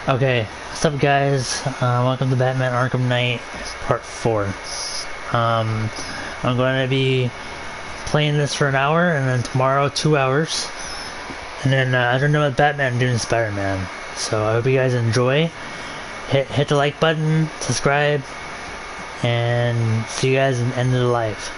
Okay, what's up guys? Welcome to Batman Arkham Knight Part 4. I'm going to be playing this for an hour, and then tomorrow 2 hours. And then I don't know what Batman doing Spider-Man. So I hope you guys enjoy. Hit the like button, subscribe, and see you guys in the end of the life.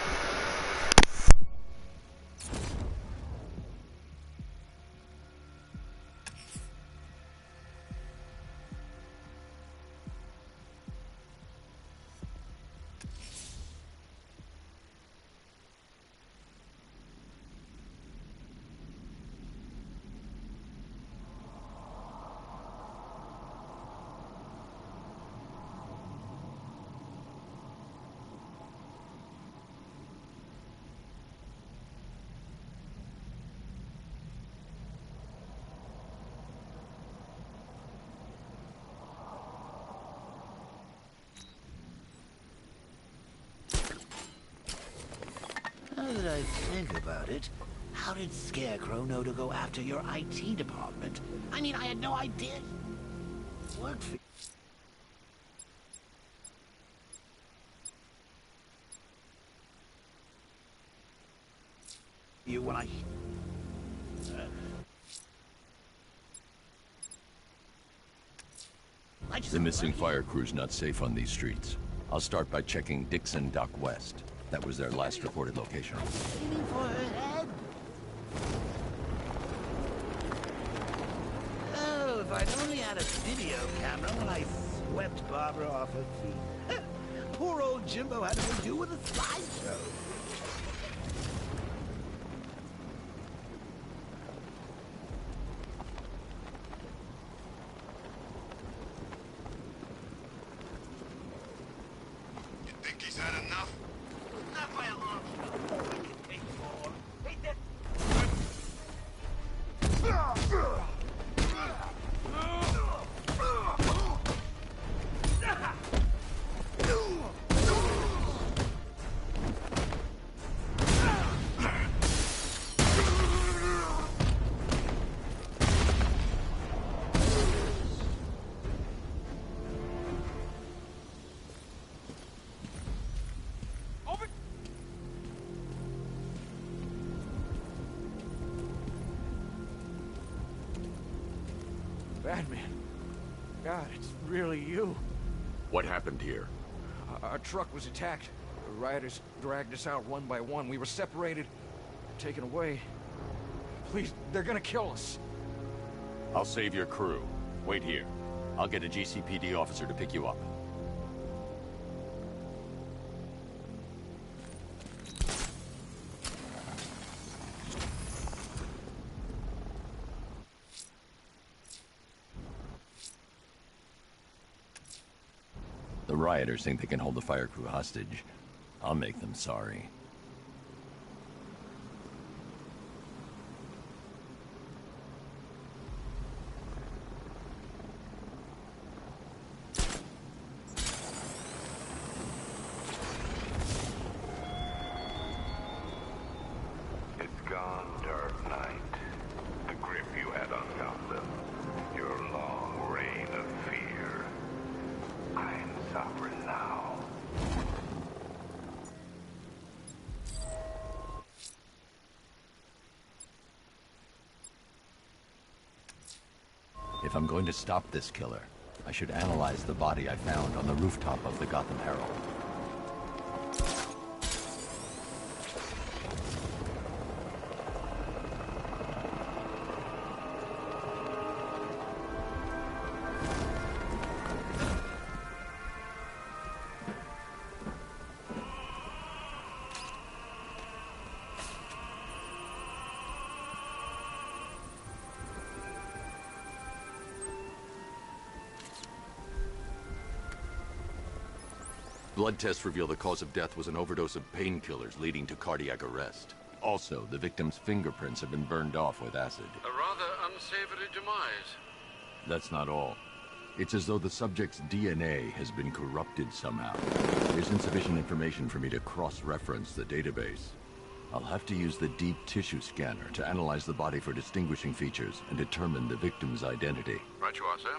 Now that I think about it, how did Scarecrow know to go after your IT department? I mean, I had no idea. Worked for you when The missing fire crew's not safe on these streets. I'll start by checking Dixon Dock West. That was their last reported location. aiming for her head. Oh, if I'd only had a video camera when I swept Barbara off her feet. Poor old Jimbo had to do with a slideshow. Think he's had enough? Not by a long shot. I can take more. Take that. Batman. God, it's really you. What happened here? Our truck was attacked. The rioters dragged us out one by one. We were separated, taken away. Please, they're gonna kill us. I'll save your crew. Wait here. I'll get a GCPD officer to pick you up. The rioters think they can hold the fire crew hostage. I'll make them sorry. It's gone, Dark Knight. The grip you had on Gotham. Your long reign of fear. I'm sovereign now. If I'm going to stop this killer, I should analyze the body I found on the rooftop of the Gotham Herald. Blood tests reveal the cause of death was an overdose of painkillers leading to cardiac arrest. Also, the victim's fingerprints have been burned off with acid. A rather unsavory demise. That's not all. It's as though the subject's DNA has been corrupted somehow. There's insufficient information for me to cross-reference the database. I'll have to use the deep tissue scanner to analyze the body for distinguishing features and determine the victim's identity. Right you are, sir.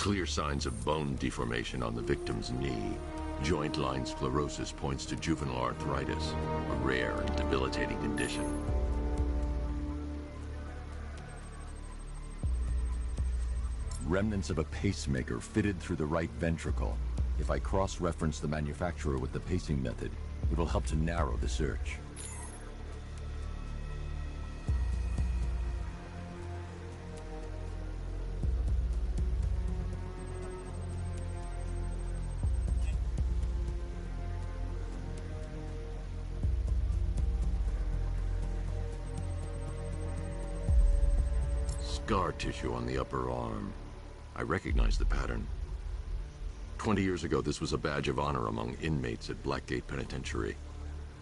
Clear signs of bone deformation on the victim's knee. Joint line sclerosis points to juvenile arthritis, a rare and debilitating condition. Remnants of a pacemaker fitted through the right ventricle. If I cross-reference the manufacturer with the pacing method, it will help to narrow the search. Scar tissue on the upper arm. I recognize the pattern. 20 years ago, this was a badge of honor among inmates at Blackgate Penitentiary.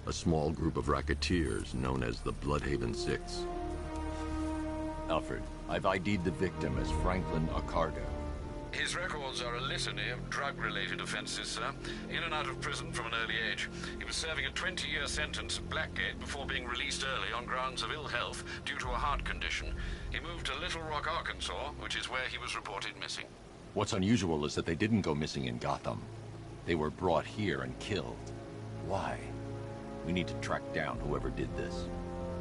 A small group of racketeers known as the Bloodhaven Six. Alfred, I've ID'd the victim as Franklin Accardo. His records are a litany of drug-related offenses, sir. In and out of prison from an early age. He was serving a 20-year sentence at Blackgate before being released early on grounds of ill health due to a heart condition. He moved to Little Rock, Arkansas, which is where he was reported missing. What's unusual is that they didn't go missing in Gotham. They were brought here and killed. Why? We need to track down whoever did this.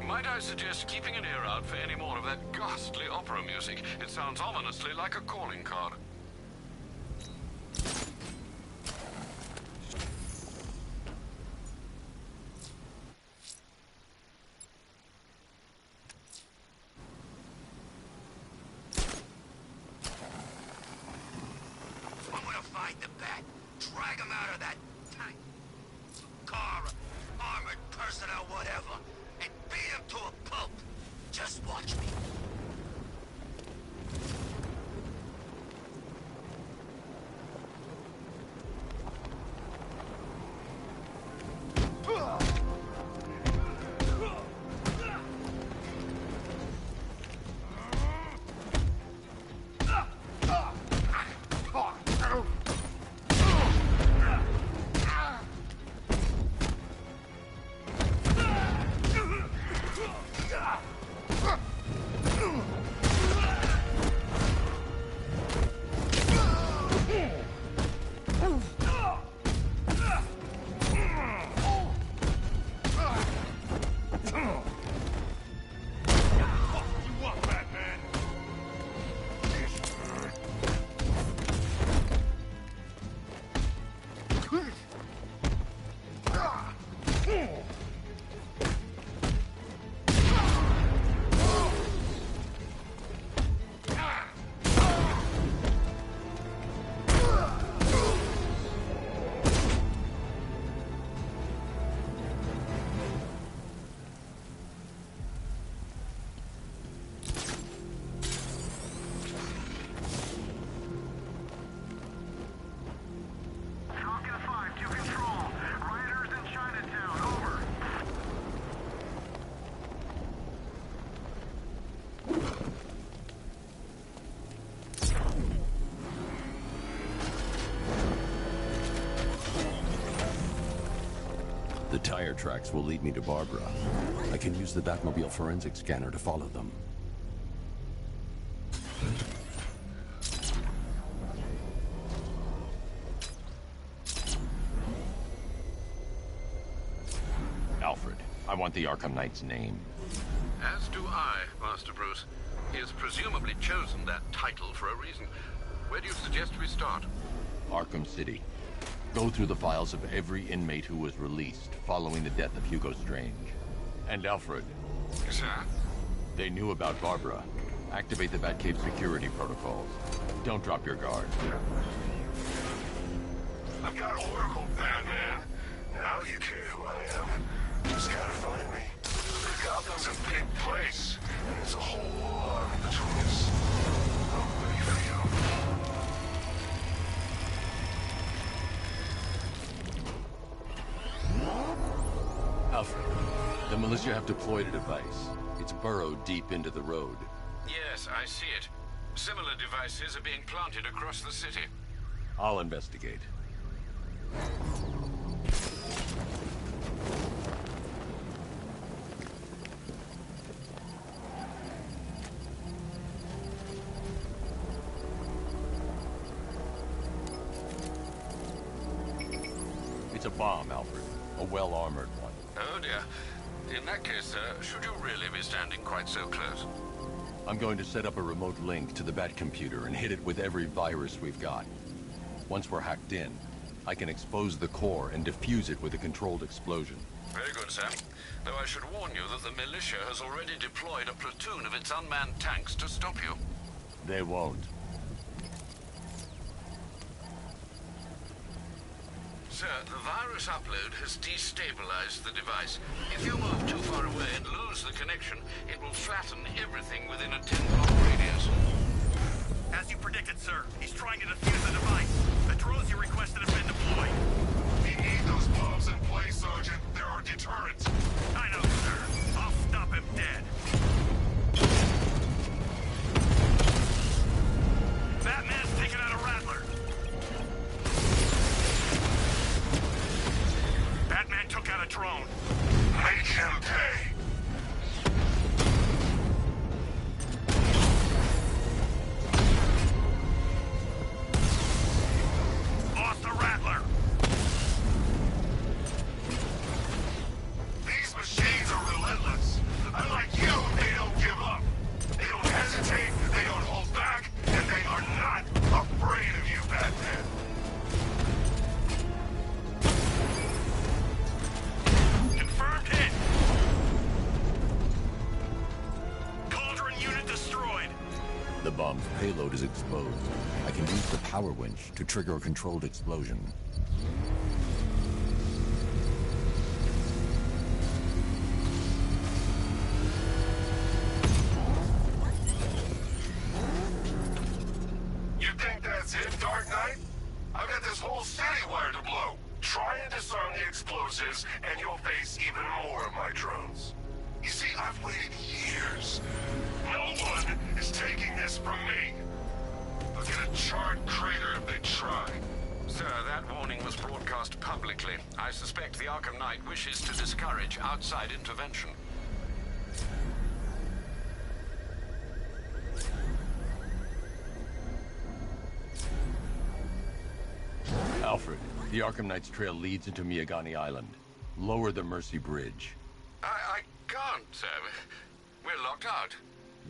Might I suggest keeping an ear out for any more of that ghastly opera music? It sounds ominously like a calling card. I'm gonna find the bat, drag him out of that tank, car, armored person or whatever, and beat him to a pulp. Just watch me. The tire tracks will lead me to Barbara. I can use the Batmobile forensic scanner to follow them. Alfred, I want the Arkham Knight's name. As do I, Master Bruce. He has presumably chosen that title for a reason. Where do you suggest we start? Arkham City. Go through the files of every inmate who was released following the death of Hugo Strange. And Alfred. Sir? They knew about Barbara. Activate the Batcave security protocols. Don't drop your guard. I've got Oracle, Batman. Now you care who I am. Just gotta find me. Gotham's a big place, and there's a whole lot between us. I'm ready for you. Alfred, the militia have deployed a device. It's burrowed deep into the road. Yes, I see it. Similar devices are being planted across the city. I'll investigate. It's a bomb, Alfred. A well-armored one. Oh dear. In that case, sir, should you really be standing quite so close? I'm going to set up a remote link to the Bat computer and hit it with every virus we've got. Once we're hacked in, I can expose the core and defuse it with a controlled explosion. Very good, sir. Though I should warn you that the militia has already deployed a platoon of its unmanned tanks to stop you. They won't. Sir, the virus upload has destabilized the device. If you move too far away and lose the connection, it will flatten everything within a 10-block radius. As you predicted, sir, he's trying to defuse the device. The drones you requested have been deployed. We need those bombs in place, Sergeant. There are deterrents. I know, sir. I'll stop him dead. Batman's taken out a Rattler. Batman took out a drone. Make him pay. Lost a Rattler. These machines are relentless. Unlike you, they don't give up. They don't hesitate, they don't hold back, and they are not afraid of you, Batman. Confirmed hit. Cauldron unit destroyed. The bomb's payload is exposed. I can use the power winch to trigger a controlled explosion. You think that's it, Dark Knight? I've got this whole city wired to blow. Try and disarm the explosives, and you'll face even more of my drones. You see, I've waited years. No one is taking this from me. They'll get a charred crater if they try. Sir, that warning was broadcast publicly. I suspect the Arkham Knight wishes to discourage outside intervention. Alfred, the Arkham Knight's trail leads into Miagani Island. Lower the Mercy Bridge. I can't, sir. We're locked out.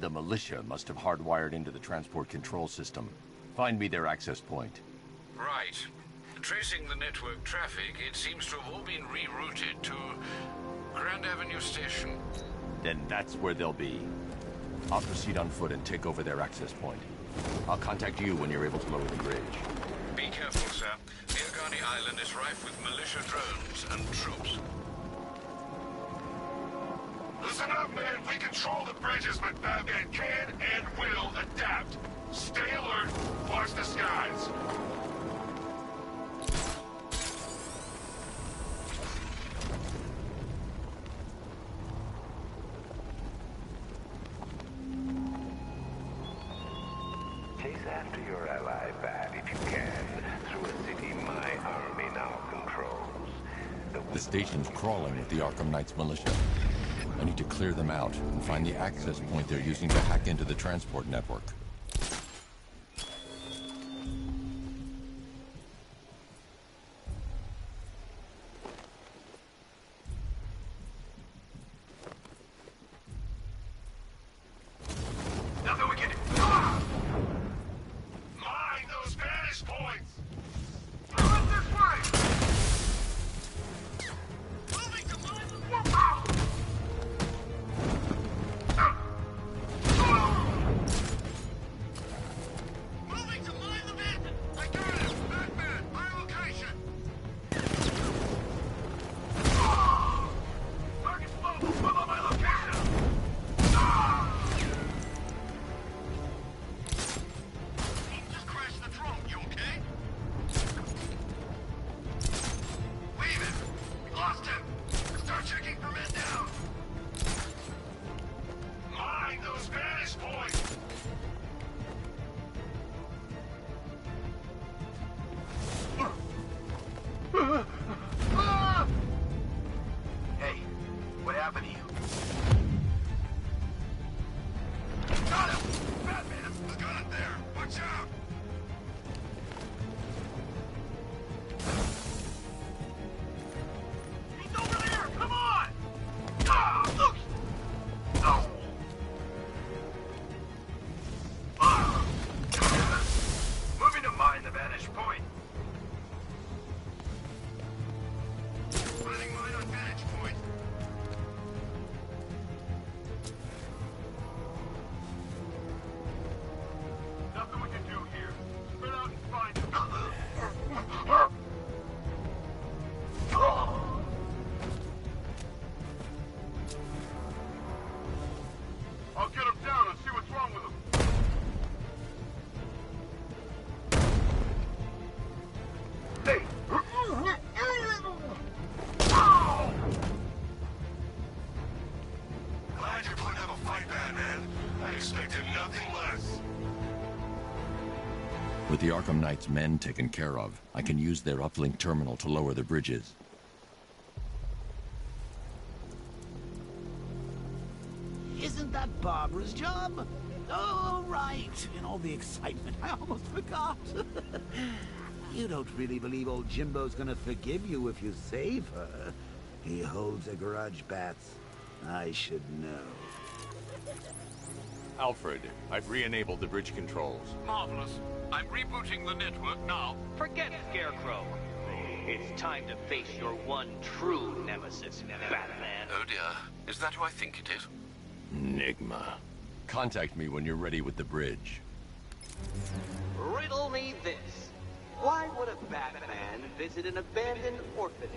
The militia must have hardwired into the transport control system. Find me their access point. Right. Tracing the network traffic, it seems to have all been rerouted to Grand Avenue Station. Then that's where they'll be. I'll proceed on foot and take over their access point. I'll contact you when you're able to lower the bridge. Be careful, sir. Miagani Island is rife with militia drones and troops. Listen up, man. We control the bridges, but Batman can and will adapt. Stay alert. Watch the skies. Chase after your ally, Bat, if you can, through a city my army now controls. The station's crawling with the Arkham Knight's militia. I need to clear them out and find the access point they're using to hack into the transport network. Nothing we can do. Ah! Mine those vantage points. Throw it this way. Moving to mine the whoop. Moving to mine the van. I got it. Batman, my location. Target's low. I'm on my location. Just crashed the drone. You okay? the Arkham Knight's men taken care of, I can use their uplink terminal to lower the bridges. Isn't that Barbara's job? Oh, right. In all the excitement, I almost forgot. You don't really believe old Jimbo's gonna forgive you if you save her. He holds a grudge, Bats. I should know. Alfred, I've re-enabled the bridge controls. Marvelous. I'm rebooting the network now. Forget Scarecrow. It's time to face your one true nemesis, Batman. Oh dear. Is that who I think it is? Enigma. Contact me when you're ready with the bridge. Riddle me this. Why would a Batman visit an abandoned orphanage?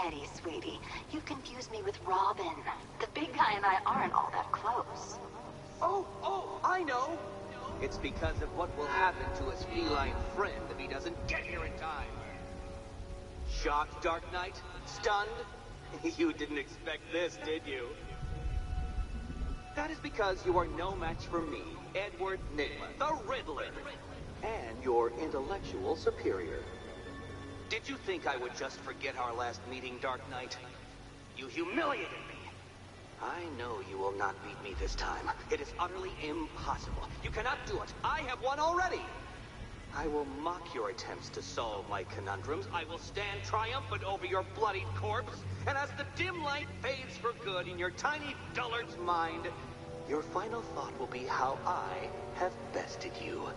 Eddie, sweetie, you confuse me with Robin. The big guy and I aren't all that close. Oh, I know. It's because of what will happen to his feline friend if he doesn't get here in time. Shocked, Dark Knight? Stunned? You didn't expect this, did you? That is because you are no match for me, Edward Nygma, the Riddler, and your intellectual superior. Did you think I would just forget our last meeting, Dark Knight? You humiliated me. I know you will not beat me this time. It is utterly impossible. You cannot do it. I have won already. I will mock your attempts to solve my conundrums. I will stand triumphant over your bloodied corpse. And as the dim light fades for good in your tiny dullard's mind, your final thought will be how I have bested you.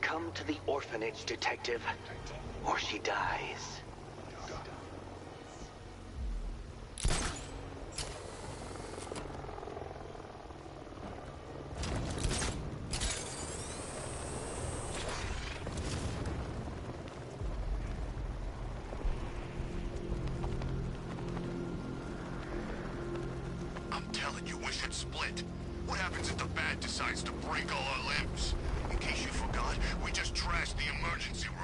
Come to the orphanage, detective, or she dies. I'm telling you, we should split. What happens if the Bat decides to break all our limbs? In case you forgot, we just trashed the emergency room.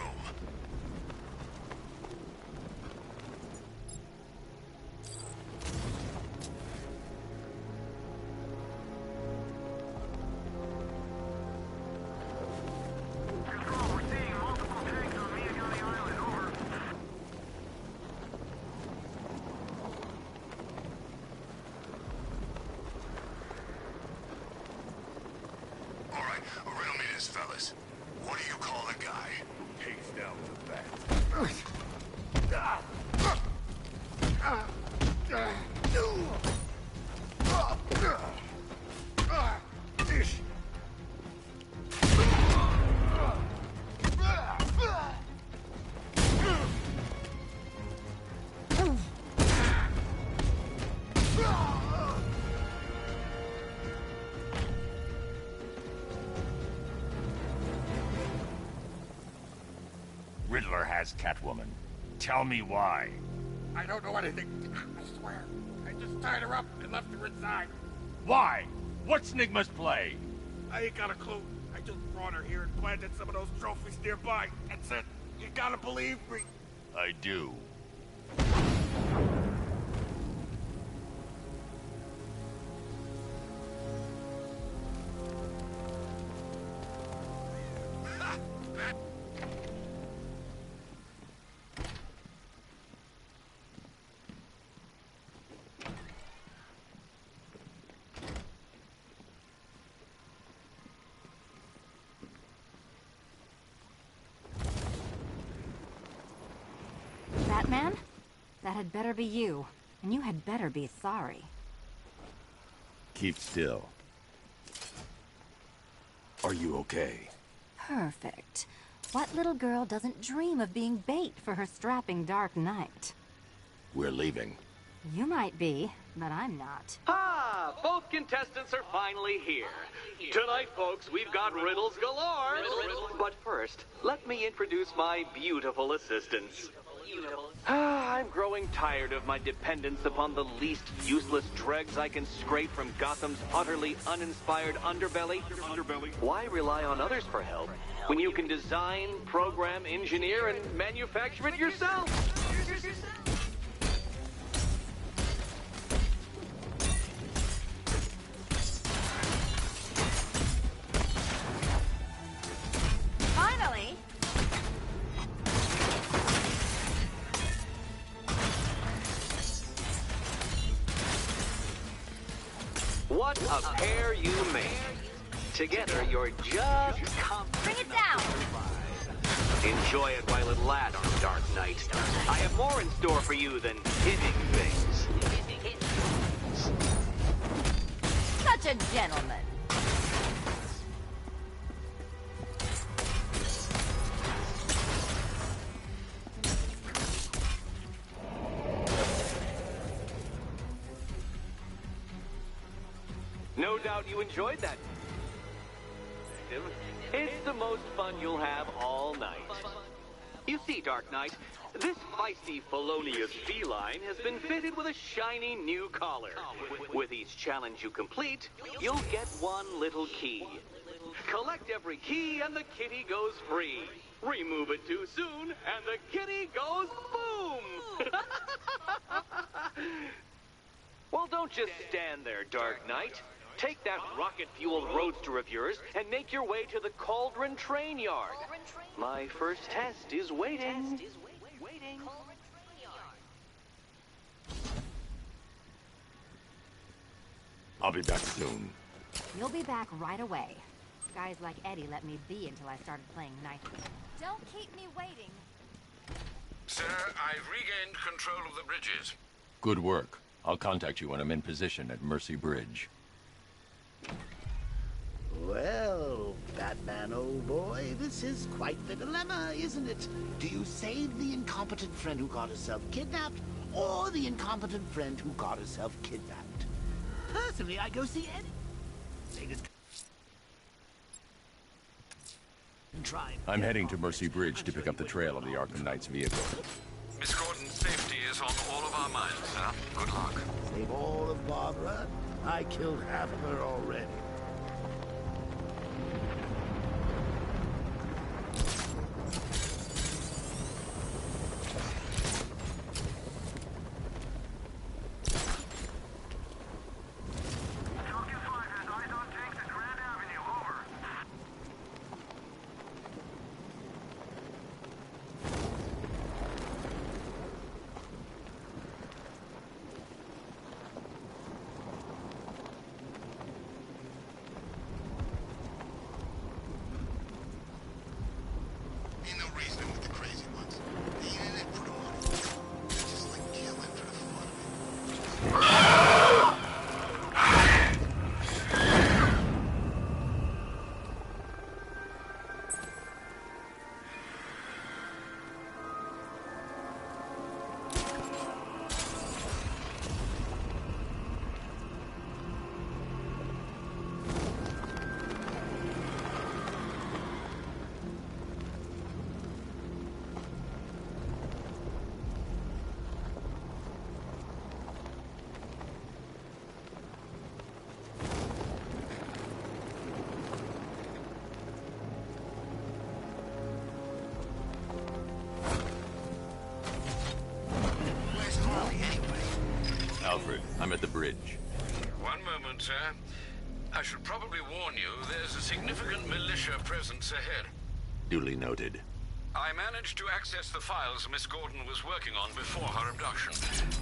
Fellas, what do you call a guy? Takes down the Bat. Riddler has Catwoman. Tell me why. I don't know anything. I swear. I just tied her up and left her inside. Why? What's Nygma's play? I ain't got a clue. I just brought her here and planted some of those trophies nearby. That's it. You gotta believe me. I do. Batman? That had better be you. And you had better be sorry. Keep still. Are you okay? Perfect. What little girl doesn't dream of being bait for her strapping Dark Knight? We're leaving. You might be, but I'm not. Ah, both contestants are finally here. Tonight, folks, we've got riddles galore. But first, let me introduce my beautiful assistants. I'm growing tired of my dependence upon the least useless dregs I can scrape from Gotham's utterly uninspired underbelly. Why rely on others for help when you can design, program, engineer, and manufacture it yourself? What a pair you make. Together, you're just Bring it down! Enjoy it while it lasts, Dark Knight. I have more in store for you than hitting things. Such a gentleman. No doubt you enjoyed that. It's the most fun you'll have all night. You see, Dark Knight, this feisty felonious feline has been fitted with a shiny new collar. With each challenge you complete, you'll get one little key. Collect every key and the kitty goes free. Remove it too soon and the kitty goes boom! Well, don't just stand there, Dark Knight. Take that rocket-fueled roadster of yours and make your way to the Cauldron Train Yard. My first test is waiting. I'll be back soon. You'll be back right away. Guys like Eddie let me be until I started playing nice. Don't keep me waiting. Sir, I've regained control of the bridges. Good work. I'll contact you when I'm in position at Mercy Bridge. Well, Batman, old boy, this is quite the dilemma, isn't it? Do you save the incompetent friend who got herself kidnapped, or the incompetent friend who got herself kidnapped? Personally, I go see Eddie. I'm heading to Mercy Bridge to pick up the trail of the Arkham Knight's vehicle. Miss Gordon's safety is on all of our minds, sir. Good luck. Save all of Barbara? I killed half of her already. Alfred, I'm at the bridge. One moment, sir. I should probably warn you, there's a significant militia presence ahead. Duly noted. I managed to access the files Miss Gordon was working on before her abduction.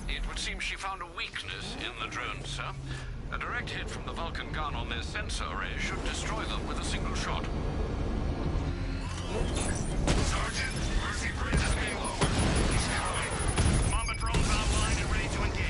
It would seem she found a weakness in the drones, sir. A direct hit from the Vulcan gun on their sensor array should destroy them with a single shot. Sergeant, Mercy Bridge is being lowered. He's coming. Mamba drones online and ready to engage.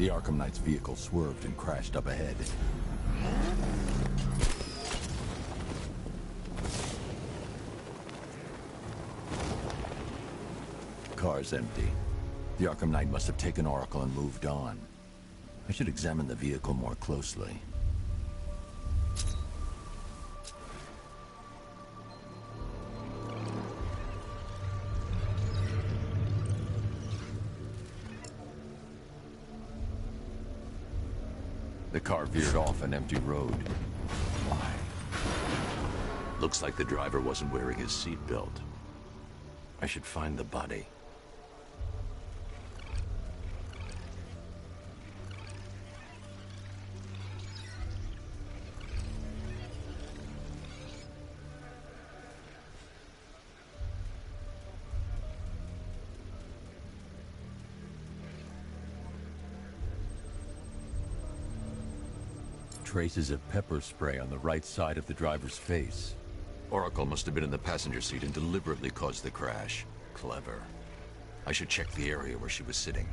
The Arkham Knight's vehicle swerved and crashed up ahead. Car's empty. The Arkham Knight must have taken Oracle and moved on. I should examine the vehicle more closely. The car veered off an empty road. Why? Looks like the driver wasn't wearing his seatbelt. I should find the body. Traces of pepper spray on the right side of the driver's face. Oracle must have been in the passenger seat and deliberately caused the crash. Clever. I should check the area where she was sitting.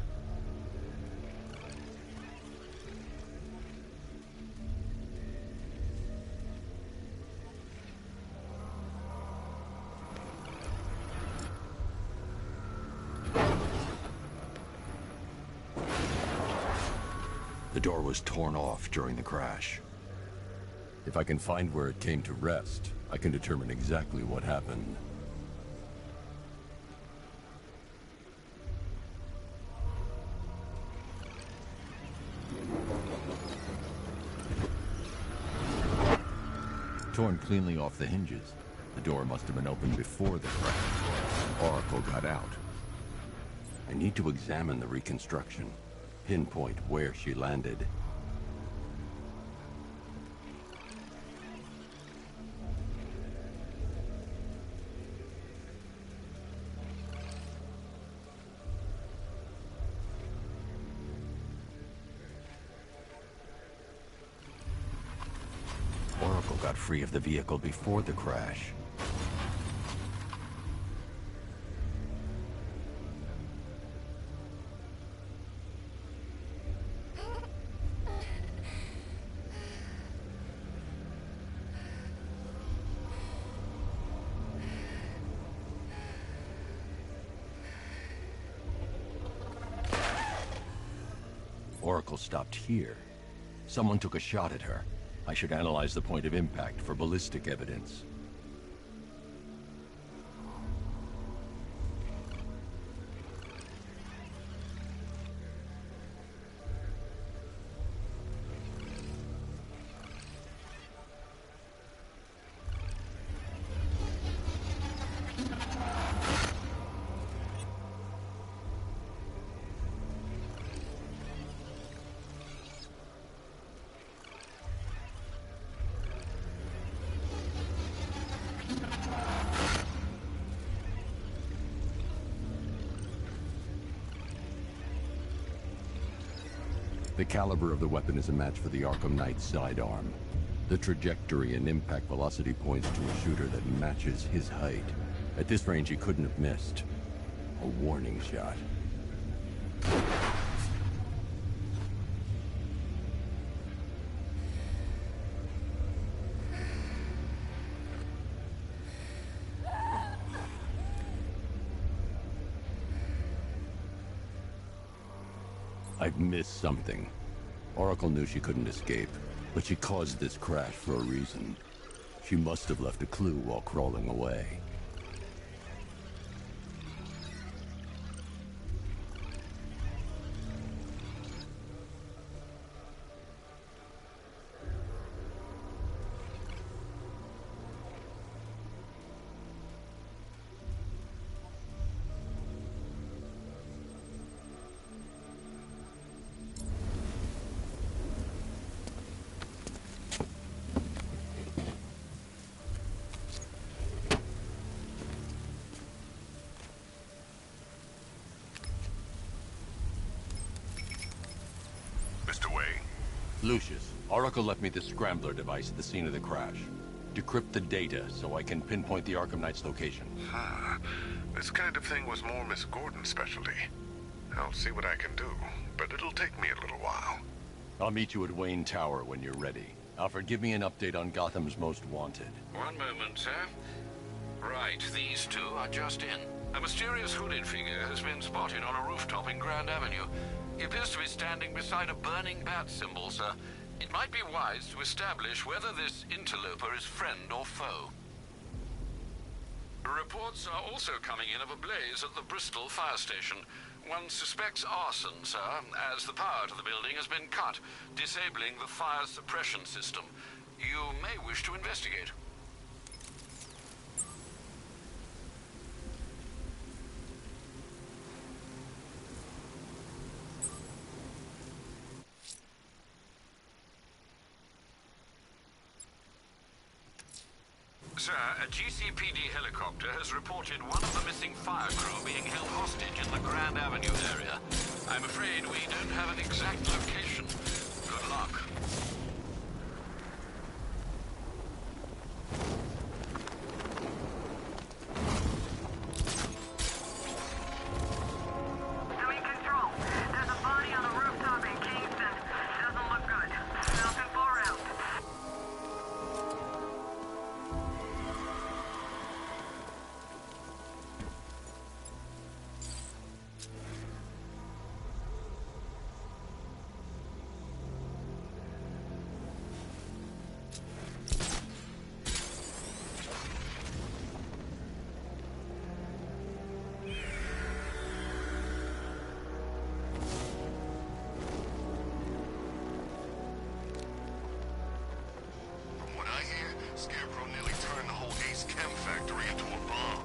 The door was torn off during the crash. If I can find where it came to rest, I can determine exactly what happened. Torn cleanly off the hinges. The door must have been opened before the crash. Oracle got out. I need to examine the reconstruction. Pinpoint where she landed. Oracle got free of the vehicle before the crash. Oracle stopped here. Someone took a shot at her. I should analyze the point of impact for ballistic evidence. The caliber of the weapon is a match for the Arkham Knight's sidearm. The trajectory and impact velocity points to a shooter that matches his height. At this range, he couldn't have missed. A warning shot. I've missed something. Oracle knew she couldn't escape, but she caused this crash for a reason. She must have left a clue while crawling away. Lucius, Oracle left me the Scrambler device at the scene of the crash. Decrypt the data so I can pinpoint the Arkham Knight's location. This kind of thing was more Miss Gordon's specialty. I'll see what I can do, but it'll take me a little while. I'll meet you at Wayne Tower when you're ready. Alfred, give me an update on Gotham's Most Wanted. One moment, sir. Right, these two are just in. A mysterious hooded figure has been spotted on a rooftop in Grand Avenue. He appears to be standing beside a burning bat symbol, sir. It might be wise to establish whether this interloper is friend or foe. Reports are also coming in of a blaze at the Bristol fire station. One suspects arson, sir, as the power to the building has been cut, disabling the fire suppression system. You may wish to investigate. Sir, a GCPD helicopter has reported one of the missing fire crew being held hostage in the Grand Avenue area. I'm afraid we don't have an exact location. Good luck. Doing control. There's a body on the rooftop in Kingston. Doesn't look good. Falcon 4 out. From what I hear, Scarecrow nearly turned the whole Ace Chem factory into a bomb.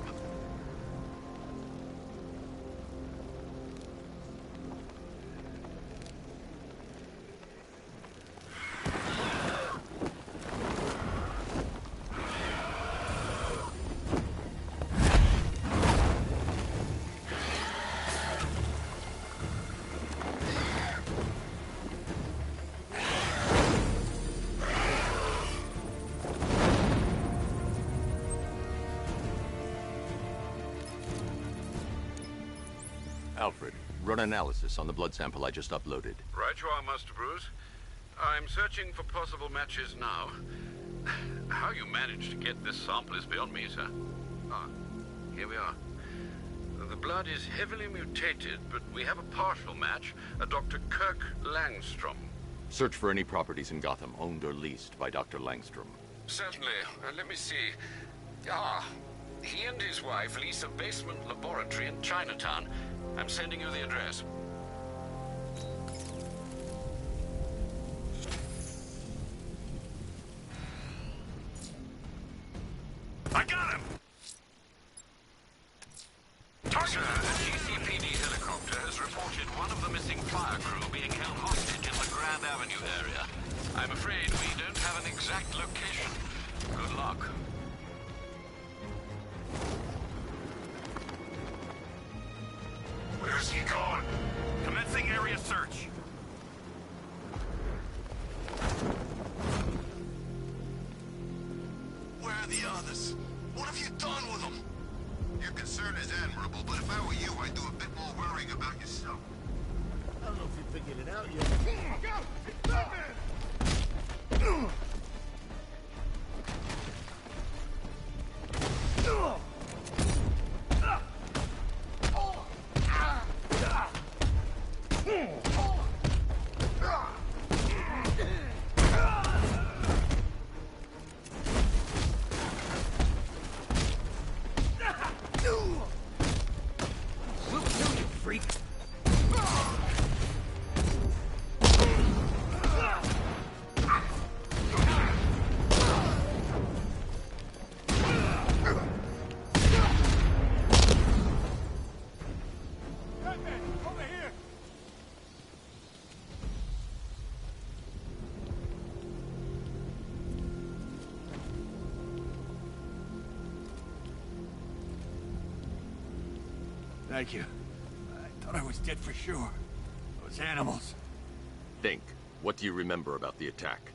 Alfred, run analysis on the blood sample I just uploaded. Right you are, Master Bruce. I'm searching for possible matches now. How you managed to get this sample is beyond me, sir. Ah, here we are. The blood is heavily mutated, but we have a partial match, a Dr. Kirk Langstrom. Search for any properties in Gotham owned or leased by Dr. Langstrom. Certainly. Let me see. Ah, he and his wife lease a basement laboratory in Chinatown. I'm sending you the address. I got him! Sir, a GCPD helicopter has reported one of the missing fire crew being held hostage in the Grand Avenue area. I'm afraid we don't have an exact location. Good luck. Where's he gone? Commencing area search. Where are the others? What have you done with them? Your concern is admirable, but if I were you, I'd do a bit more worrying about yourself. I don't know if you figured it out yet. Thank you. I thought I was dead for sure. Those animals. Think. What do you remember about the attack?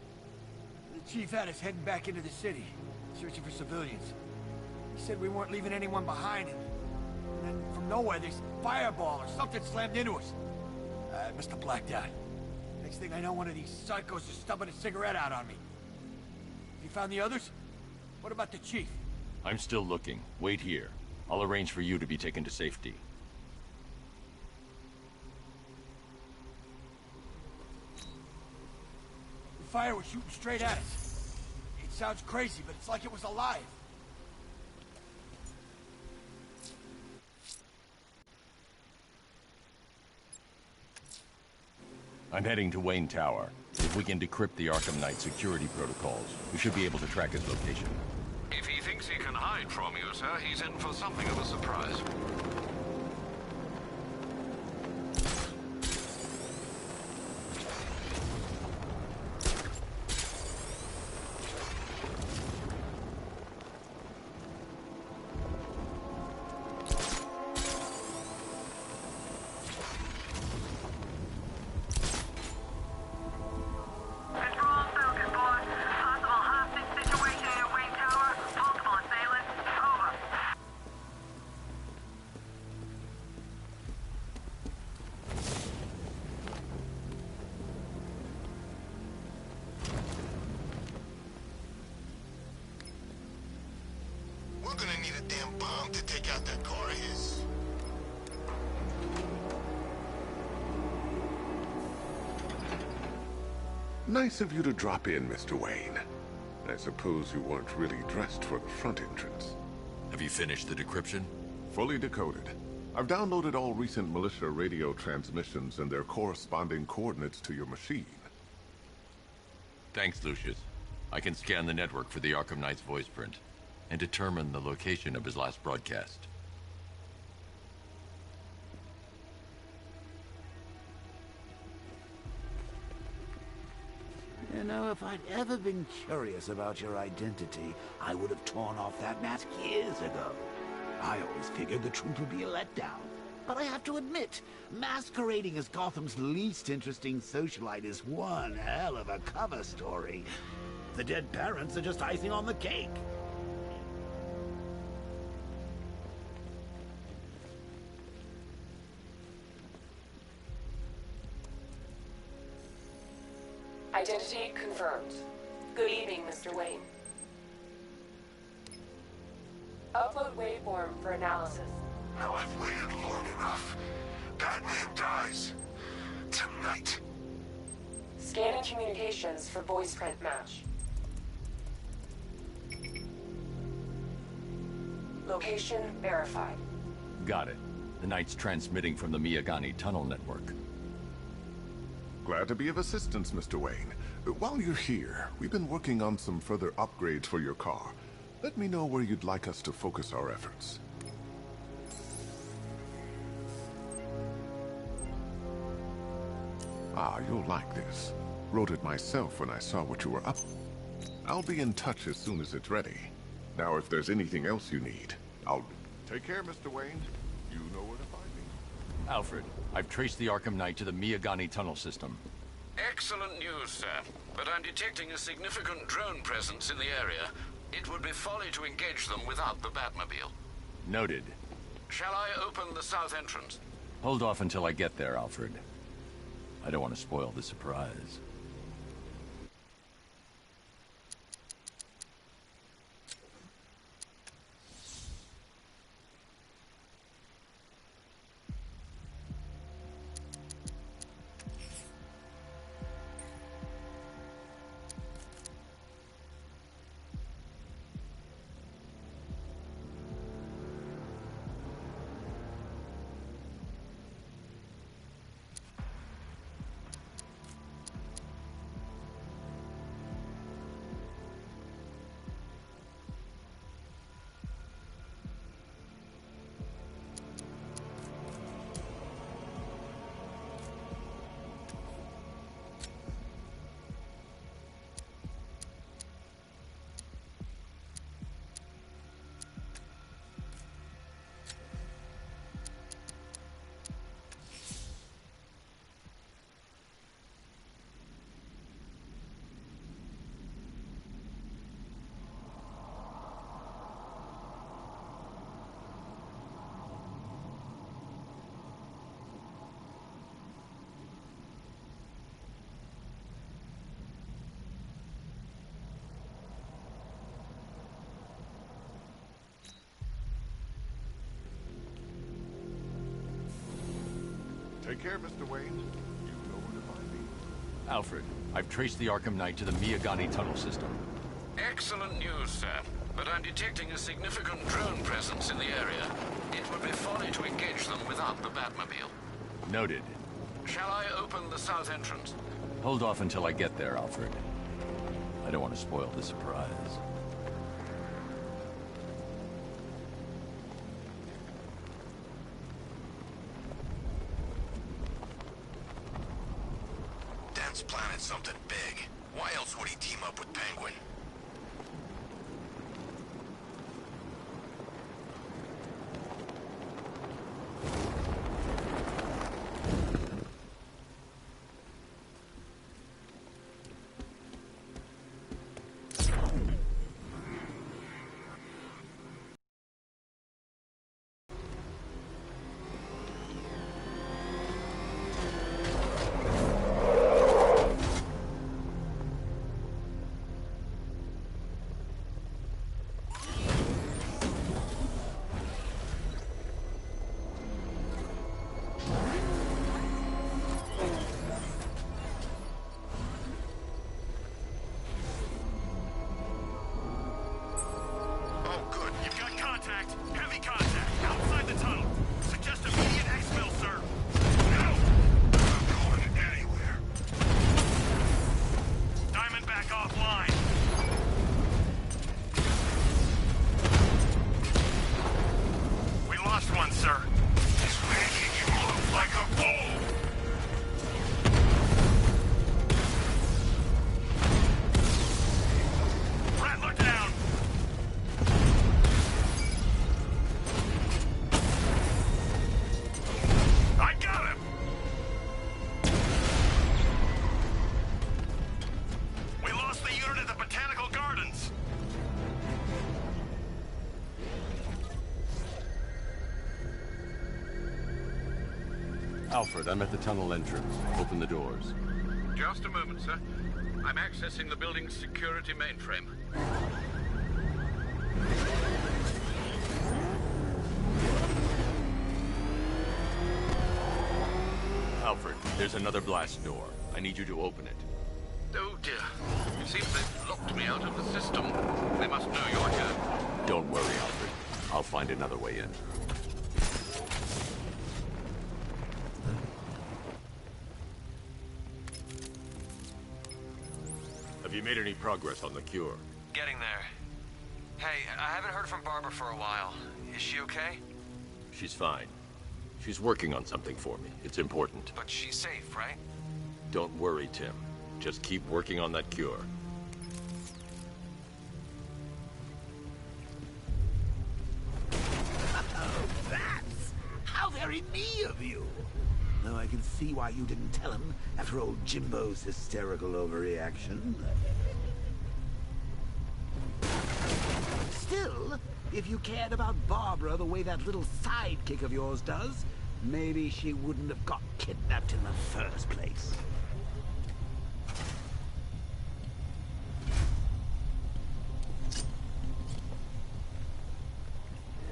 The chief had us heading back into the city, searching for civilians. He said we weren't leaving anyone behind, and then from nowhere, this fireball or something slammed into us. It must have blacked out. Next thing I know, one of these psychos is stubbing a cigarette out on me. You found the others? What about the chief? I'm still looking. Wait here. I'll arrange for you to be taken to safety. The fire was shooting straight at us. It sounds crazy, but it's like it was alive. I'm heading to Wayne Tower. If we can decrypt the Arkham Knight security protocols, we should be able to track his location. If he thinks he can hide from you, sir, he's in for something of a surprise. We're gonna need a damn bomb to take out that car of his. Nice of you to drop in, Mr. Wayne. I suppose you weren't really dressed for the front entrance. Have you finished the decryption? Fully decoded. I've downloaded all recent militia radio transmissions and their corresponding coordinates to your machine. Thanks, Lucius. I can scan the network for the Arkham Knight's voice print and determine the location of his last broadcast. You know, if I'd ever been curious about your identity, I would have torn off that mask years ago. I always figured the truth would be a letdown. But I have to admit, masquerading as Gotham's least interesting socialite is one hell of a cover story. The dead parents are just icing on the cake. Identity confirmed. Good evening, Mr. Wayne. Upload waveform for analysis. Now I've waited long enough. Batman dies. Tonight. Scanning communications for voice print match. Location verified. Got it. The Knight's transmitting from the Miyagani tunnel network. Glad to be of assistance, Mr. Wayne. While you're here, we've been working on some further upgrades for your car. Let me know where you'd like us to focus our efforts. Ah, you'll like this. Wrote it myself when I saw what you were up. I'll be in touch as soon as it's ready. Now, if there's anything else you need, I'll... Take care, Mr. Wayne. You know where to find me. Alfred, I've traced the Arkham Knight to the Miyagani tunnel system. Excellent news, sir. But I'm detecting a significant drone presence in the area. It would be folly to engage them without the Batmobile. Noted. Shall I open the south entrance? Hold off until I get there, Alfred. I don't want to spoil the surprise. Take care, Mr. Wayne. You know where to find me. Alfred, I've traced the Arkham Knight to the Miyagani tunnel system. Excellent news, sir. But I'm detecting a significant drone presence in the area. It would be folly to engage them without the Batmobile. Noted. Shall I open the south entrance? Hold off until I get there, Alfred. I don't want to spoil the surprise. Dent's planted something big. Why else would he team up with Penguin? Heavy contact, outside the tunnel. Suggest immediate exfil, sir. No! I'm not going anywhere. Diamondback offline. We lost one, sir. He's making you look like a fool. Rattler down. I got him! We lost the unit at the Botanical Gardens. Alfred, I'm at the tunnel entrance. Open the doors. Just a moment, sir. I'm accessing the building's security mainframe. Alfred, there's another blast door. I need you to open it. Oh dear. It seems they've locked me out of the system. They must know you're here. Don't worry, Alfred. I'll find another way in. Have you made any progress on the cure? Getting there. Hey, I haven't heard from Barbara for a while. Is she okay? She's fine. She's working on something for me. It's important. But she's safe, right? Don't worry, Tim. Just keep working on that cure. Oh, that's how very me of you. Though I can see why you didn't tell him after old Jimbo's hysterical overreaction. Still, if you cared about Barbara the way that little sidekick of yours does, maybe she wouldn't have got kidnapped in the first place.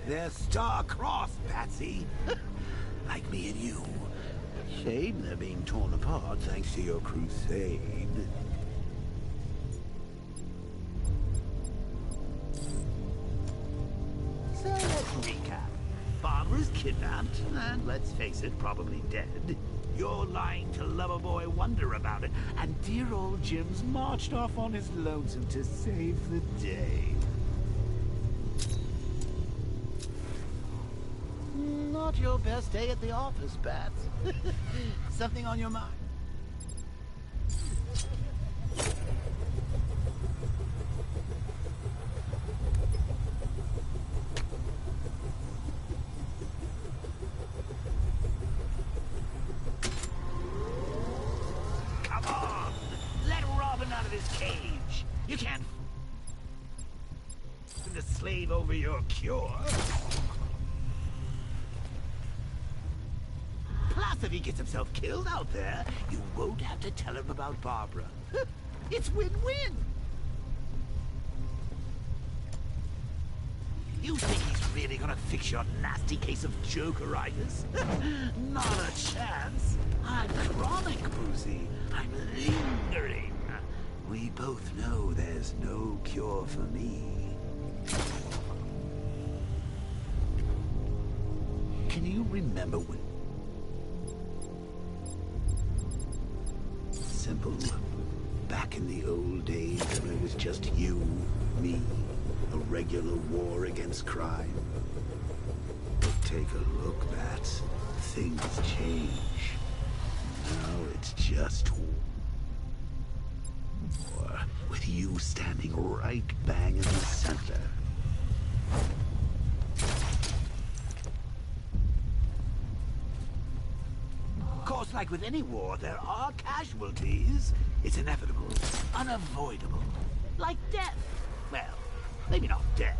They're star-crossed, Patsy. Like me and you. Shame they're being torn apart thanks to your crusade. So let's recap. Barbara's kidnapped, and let's face it, probably dead. You're lying to Loverboy Wonder about it, and dear old Jim's marched off on his lonesome to save the day. Not your best day at the office, Bats. Something on your mind? Come on! Let Robin out of his cage! You can't to slave over your cure. Plus, if he gets himself killed out there, you won't have to tell him about Barbara. It's win-win. You think he's really gonna fix your nasty case of Jokeritis? Not a chance. I'm chronic, Boozy. I'm lingering. We both know there's no cure for me. Can you remember when... Simple. Back in the old days when it was just you, me, a regular war against crime. But take a look, Bats. Things change. Now it's just war, with you standing right bang in the center. Of course, like with any war, there are casualties. It's inevitable, unavoidable. Like death. Well, maybe not death.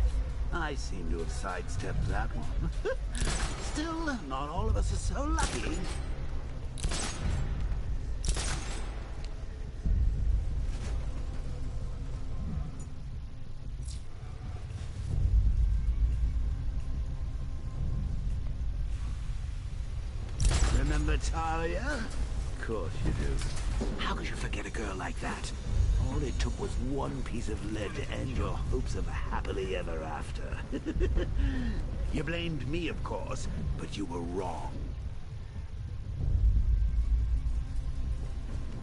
I seem to have sidestepped that one. Still, not all of us are so lucky. Remember Talia? Of course you do. How could you forget a girl like that? All it took was one piece of lead to end your hopes of a happily ever after. You blamed me, of course, but you were wrong.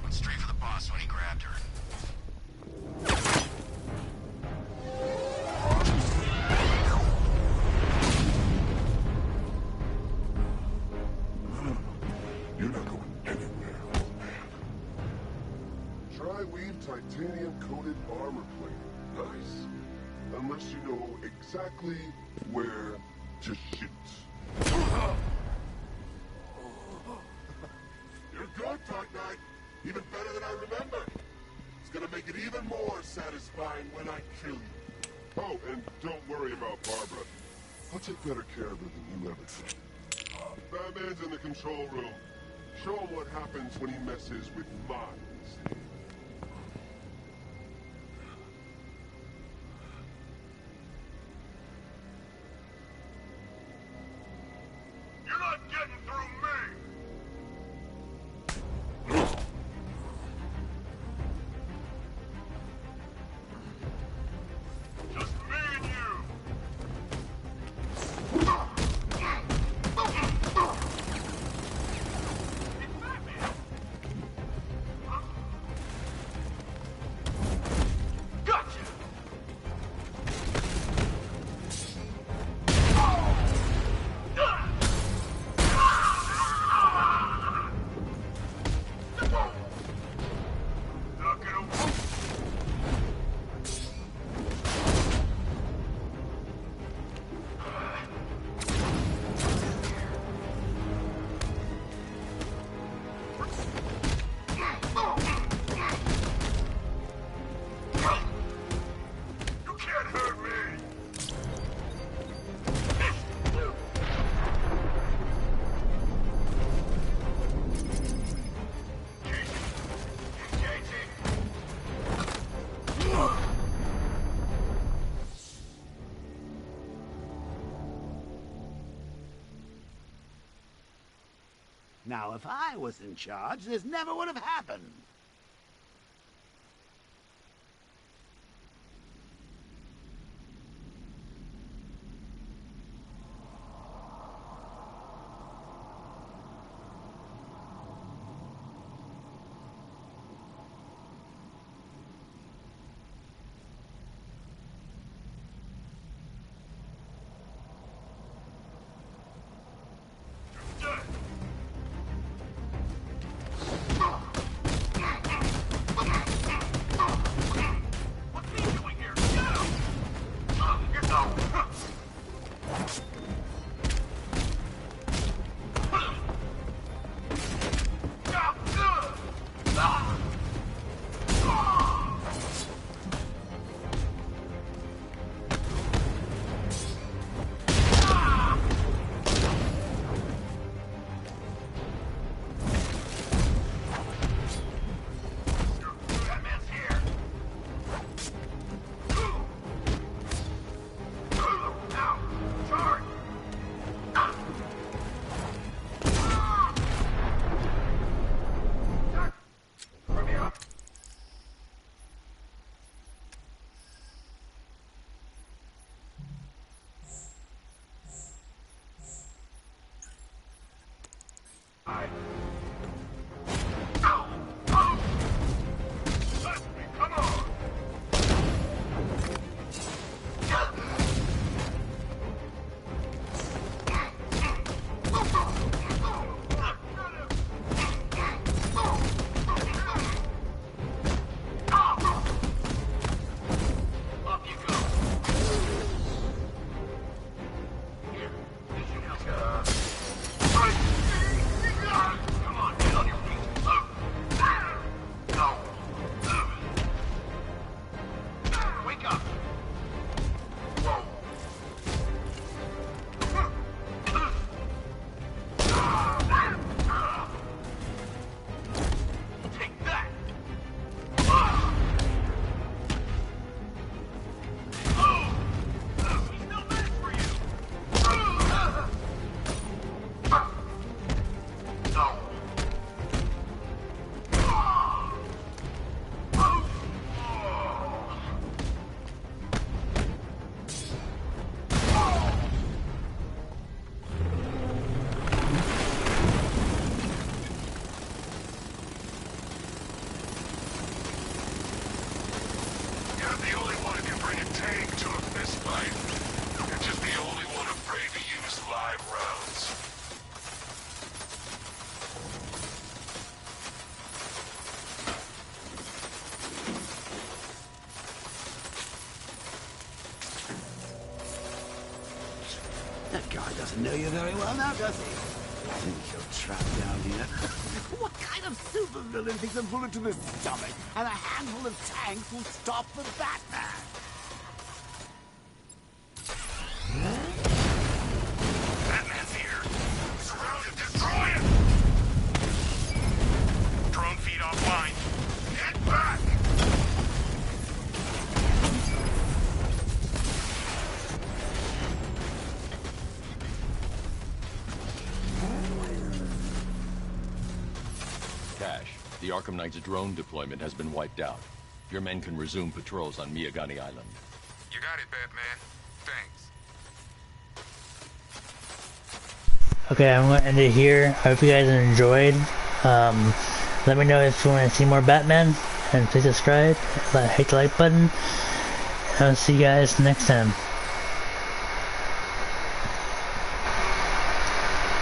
Went straight for the boss when he grabbed her. You're not going anywhere, old man. Tri-weave titanium-coated armor plate. Nice. Unless you know exactly where to shoot. You're good, Dark Knight. Even better than I remember. It's gonna make it even more satisfying when I kill you. Oh, and don't worry about Barbara. I'll take better care of her than you ever did. Batman's in the control room. Show him what happens when he messes with minds. You're not getting through me! Just me and you! Now, if I was in charge, this never would have happened. Doesn't know you very well now, does he? Think you're trapped down here? What kind of supervillain thinks a bullet to the stomach and a handful of tanks will stop the Batman? Batman's here. Surround him, destroy him! Drone feed offline. Get back! Cash, the Arkham Knight's drone deployment has been wiped out. Your men can resume patrols on Miyagani Island. You got it, Batman. Thanks. Okay, I'm going to end it here. I hope you guys enjoyed. Let me know if you want to see more Batman, and please subscribe, hit the like button, and I'll see you guys next time.